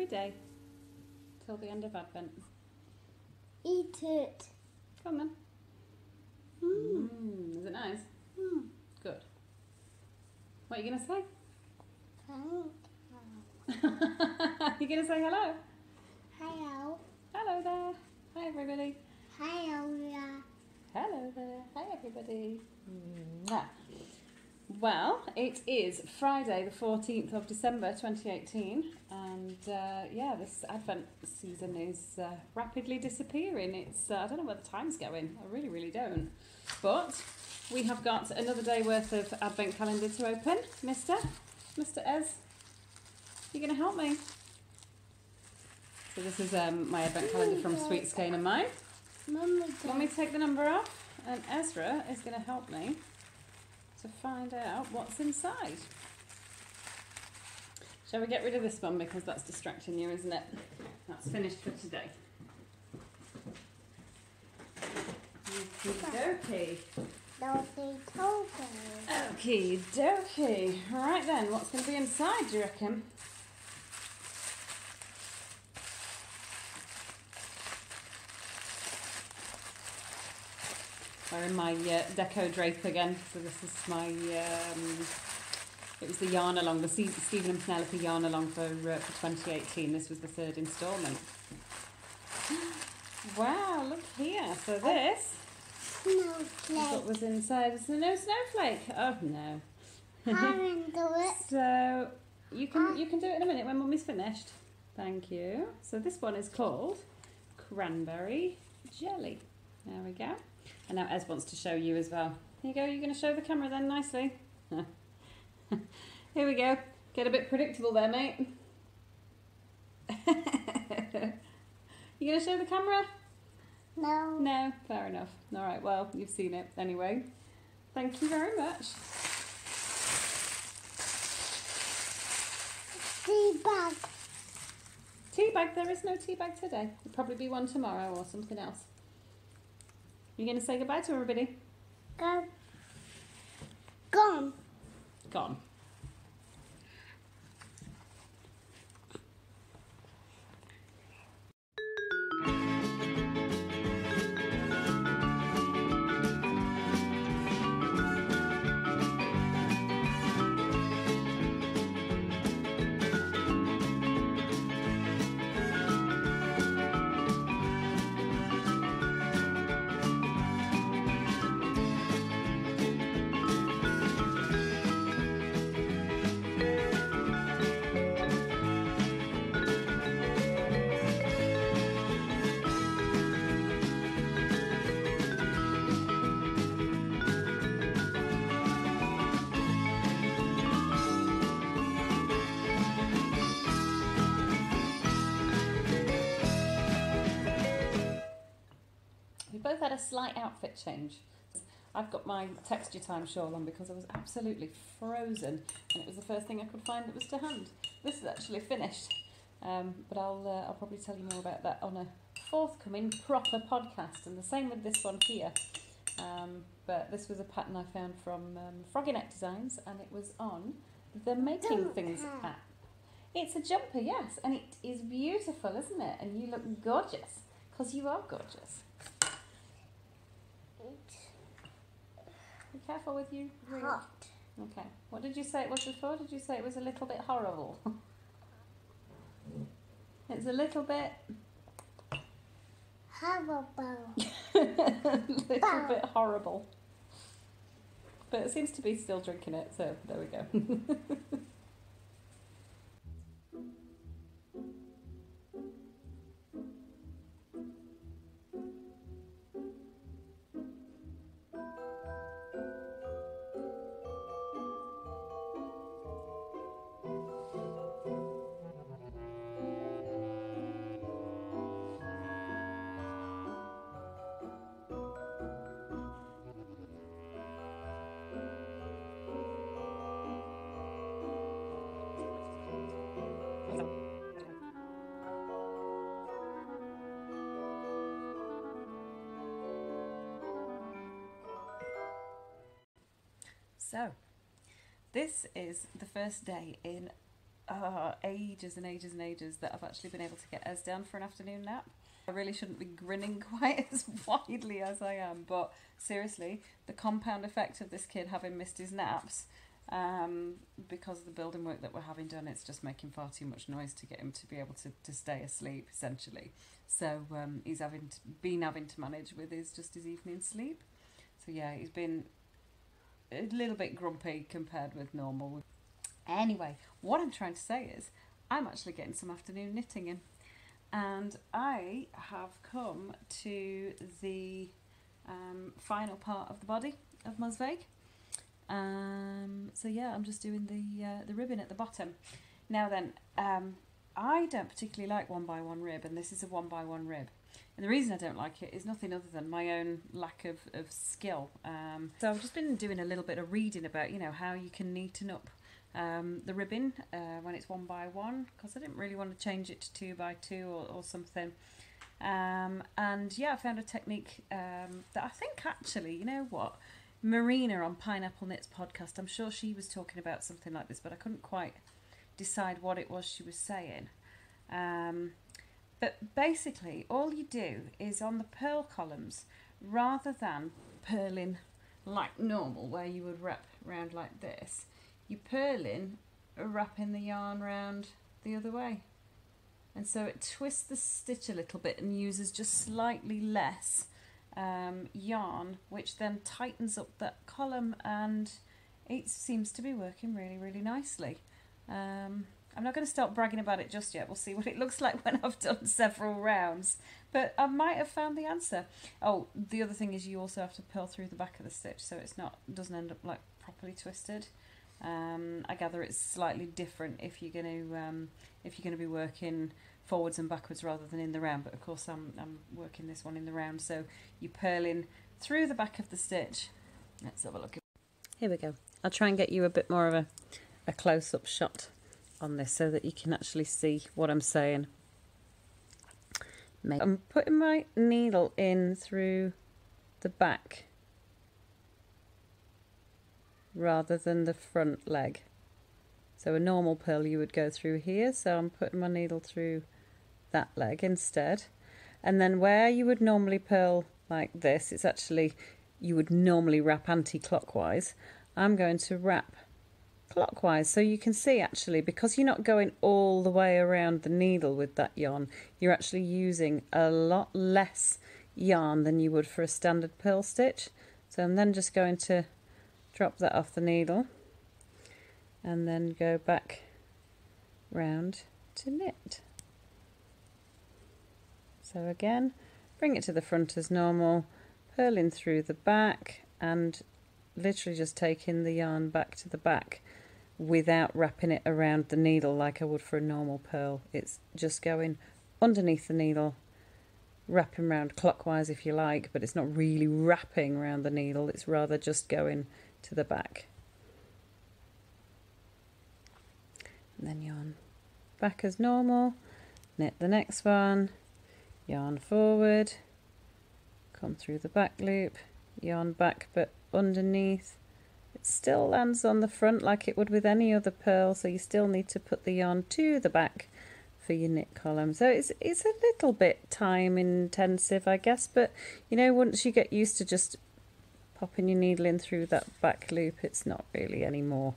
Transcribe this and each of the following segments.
Day till the end of Advent. Eat it. Come on then. Is it nice? Good. What are you going to say? You going to say hello? Hello. Hello there. Hi everybody. Hello there. Hello there. Hi everybody. Well, it is Friday the 14th of December 2018 and yeah, this Advent season is rapidly disappearing. It's I don't know where the time's going, I really don't. But we have got another day worth of Advent calendar to open. Mr. Ez, you going to help me? So this is my Advent calendar from Sweet Skein O'Mine. Let me take the number off and Ezra is going to help me to find out what's inside. Shall we get rid of this one because that's distracting you, isn't it? That's finished for today. Okie dokie. Okie dokie. Right then, what's going to be inside, do you reckon? We're in my Deco Drape again, so this is my, it was the yarn along, the Stephen and Penelope yarn along for 2018. This was the third instalment. Wow, look here. So this is what was inside. It's no snowflake. Oh no. I can do it. So you can do it in a minute when Mummy's finished. Thank you. So this one is called Cranberry Jelly. There we go. And now Ez wants to show you as well. Here you go, you're going to show the camera then nicely. Here we go. Get a bit predictable there, mate. You going to show the camera? No. No, fair enough. Alright, well, you've seen it anyway. Thank you very much. Tea bag. Tea bag, there is no tea bag today. There'll probably be one tomorrow or something else. You going to say goodbye to everybody? Go. Gone. Gone. Both had a slight outfit change. I've got my texture time shawl on because I was absolutely frozen and it was the first thing I could find that was to hand. This is actually finished, but I'll probably tell you more about that on a forthcoming proper podcast, and the same with this one here. But this was a pattern I found from Frogginette Designs and it was on the Making Things app. It's a jumper, yes, and it is beautiful, isn't it? And you look gorgeous because you are gorgeous. Be careful with you. Hot. Okay. What did you say it was before? Did you say it was a little bit horrible? It's a little bit... Horrible. little bit horrible. But it seems to be still drinking it, so there we go. So, this is the first day in ages and ages and ages that I've actually been able to get Ez down for an afternoon nap. I really shouldn't be grinning quite as widely as I am, but seriously, the compound effect of this kid having missed his naps, because of the building work that we're having done, it's just making far too much noise to get him to be able to stay asleep, essentially. So he's been having to manage with his evening sleep. So yeah, he's been a little bit grumpy compared with normal. Anyway, what I'm trying to say is I'm actually getting some afternoon knitting in, and I have come to the final part of the body of my Zweig. So yeah, I'm just doing the ribbon at the bottom. Now then, I don't particularly like 1x1 rib, and this is a 1x1 rib. And the reason I don't like it is nothing other than my own lack of skill. So I've just been doing a little bit of reading about, you know, how you can neaten up the ribbon when it's 1x1, because I didn't really want to change it to 2x2 or something. And yeah, I found a technique that I think actually, you know what, Marina on Pineapple Knits podcast, I'm sure she was talking about something like this, but I couldn't quite decide what it was she was saying. But basically, all you do is on the purl columns, rather than purling like normal, where you would wrap round like this, you purl in, wrapping the yarn round the other way. And so it twists the stitch a little bit and uses just slightly less yarn, which then tightens up that column, and it seems to be working really, really nicely. I'm not going to start bragging about it just yet. We'll see what it looks like when I've done several rounds. But I might have found the answer. Oh, the other thing is you also have to purl through the back of the stitch, so it's doesn't end up like properly twisted. I gather it's slightly different if you're going to be working forwards and backwards rather than in the round. But of course, I'm working this one in the round, so you purl in through the back of the stitch. Let's have a look. Here we go. I'll try and get you a bit more of a close-up shot on this so that you can actually see what I'm saying. I'm putting my needle in through the back rather than the front leg. So a normal purl you would go through here, so I'm putting my needle through that leg instead. And then where you would normally purl like this, it's actually, you would normally wrap anti-clockwise. I'm going to wrap clockwise, so you can see actually, because you're not going all the way around the needle with that yarn, you're actually using a lot less yarn than you would for a standard purl stitch. So I'm then just going to drop that off the needle and then go back round to knit. So again, bring it to the front as normal, purl in through the back, and literally just taking the yarn back to the back without wrapping it around the needle like I would for a normal purl. It's just going underneath the needle, wrapping round clockwise if you like, but it's not really wrapping around the needle, it's rather just going to the back. And then yarn back as normal, knit the next one, yarn forward, come through the back loop, yarn back but underneath. It still lands on the front like it would with any other purl, so you still need to put the yarn to the back for your knit column. So it's a little bit time intensive, I guess, but you know, once you get used to just popping your needle in through that back loop, it's not really any more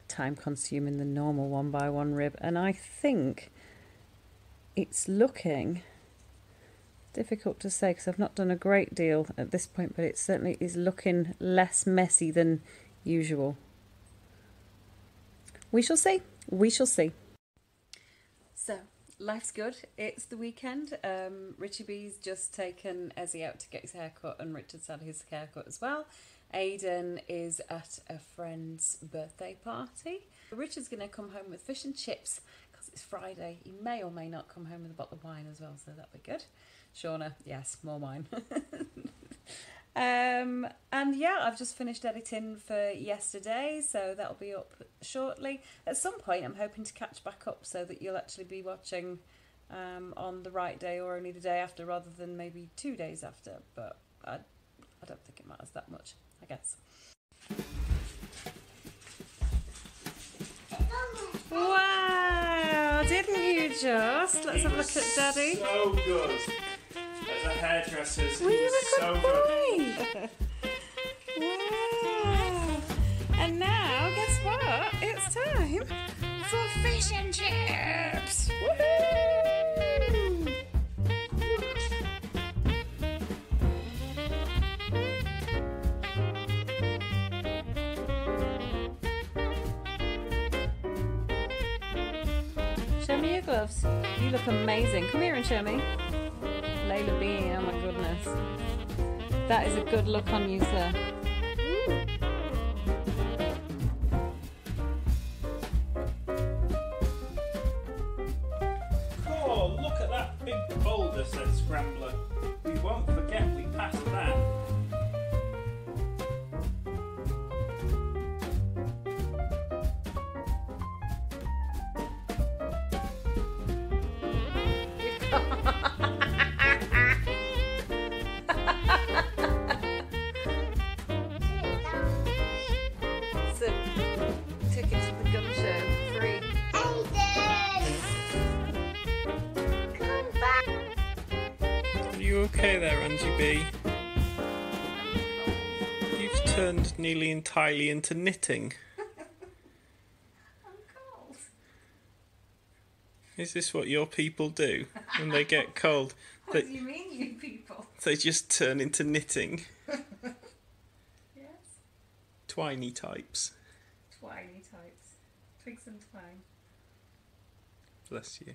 time consuming than normal 1x1 rib. And I think it's looking difficult to say because I've not done a great deal at this point, but it certainly is looking less messy than usual. We shall see. We shall see. So, life's good. It's the weekend. RichyB's just taken Ezzie out to get his haircut, and Richard's had his haircut as well. Aidan is at a friend's birthday party. Richard's going to come home with fish and chips because it's Friday. He may or may not come home with a bottle of wine as well, so that'll be good. Shauna, yes, more wine. And yeah, I've just finished editing for yesterday, so that'll be up shortly. At some point, I'm hoping to catch back up so that you'll actually be watching on the right day or only the day after rather than maybe 2 days after, but I don't think it matters that much, I guess. just? Let's have a look at Daddy. So good. As a hairdresser's, he Well, you're was a so good good. boy. Wow. And now, guess what? It's time for fish and chips. Woohoo! Show me your gloves. You look amazing. Come here and show me. Layla Bean, oh my goodness. That is a good look on you, sir. Oh, look at that big boulder, said Scrambler. We won't forget we passed that. So, ticket to the gun show, free. Come back. Are you okay there, Angie B? You've turned nearly entirely into knitting. I'm cold. Is this what your people do when they get cold? What do you mean, you people? They just turn into knitting. Yes. Twiny types. Twiny types. Twigs and twine. Bless you.